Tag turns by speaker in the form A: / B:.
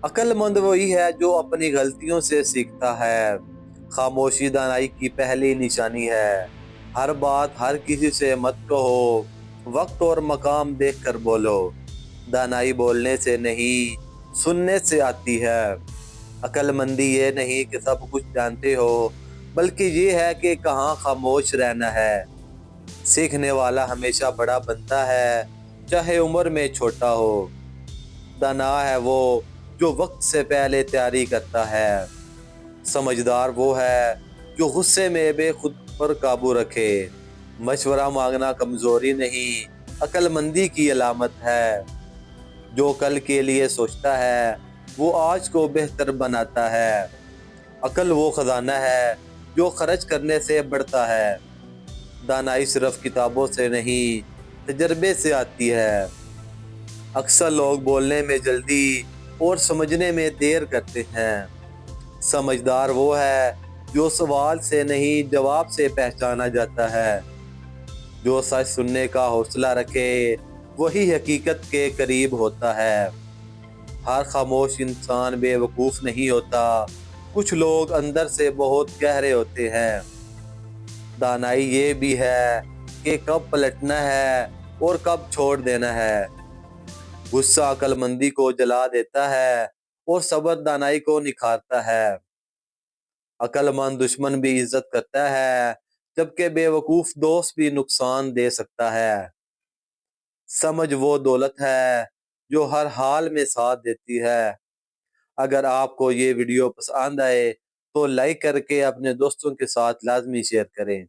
A: عقل مند وہی ہے جو اپنی غلطیوں سے سیکھتا ہے۔ خاموشی دانائی کی پہلی نشانی ہے۔ ہر بات ہر کسی سے مت کہو، وقت اور مقام دیکھ کر بولو۔ دانائی بولنے سے نہیں، سننے سے آتی ہے۔ عقل مندی یہ نہیں کہ سب کچھ جانتے ہو، بلکہ یہ ہے کہ کہاں خاموش رہنا ہے۔ سیکھنے والا ہمیشہ بڑا بنتا ہے، چاہے عمر میں چھوٹا ہو۔ دانا ہے وہ جو وقت سے پہلے تیاری کرتا ہے۔ سمجھدار وہ ہے جو غصے میں بھی خود پر قابو رکھے۔ مشورہ مانگنا کمزوری نہیں، عقل مندی کی علامت ہے۔ جو کل کے لیے سوچتا ہے وہ آج کو بہتر بناتا ہے۔ عقل وہ خزانہ ہے جو خرچ کرنے سے بڑھتا ہے۔ دانائی صرف کتابوں سے نہیں، تجربے سے آتی ہے۔ اکثر لوگ بولنے میں جلدی اور سمجھنے میں دیر کرتے ہیں۔ سمجھدار وہ ہے جو سوال سے نہیں، جواب سے پہچانا جاتا ہے۔ جو سچ سننے کا حوصلہ رکھے وہی حقیقت کے قریب ہوتا ہے۔ ہر خاموش انسان بے وقوف نہیں ہوتا، کچھ لوگ اندر سے بہت گہرے ہوتے ہیں۔ دانائی یہ بھی ہے کہ کب پلٹنا ہے اور کب چھوڑ دینا ہے۔ غصہ عقل مندی کو جلا دیتا ہے اور صبر دانائی کو نکھارتا ہے۔ عقل مند دشمن بھی عزت کرتا ہے، جبکہ بے وقوف دوست بھی نقصان دے سکتا ہے۔ سمجھ وہ دولت ہے جو ہر حال میں ساتھ دیتی ہے۔ اگر آپ کو یہ ویڈیو پسند آئے تو لائک کر کے اپنے دوستوں کے ساتھ لازمی شیئر کریں۔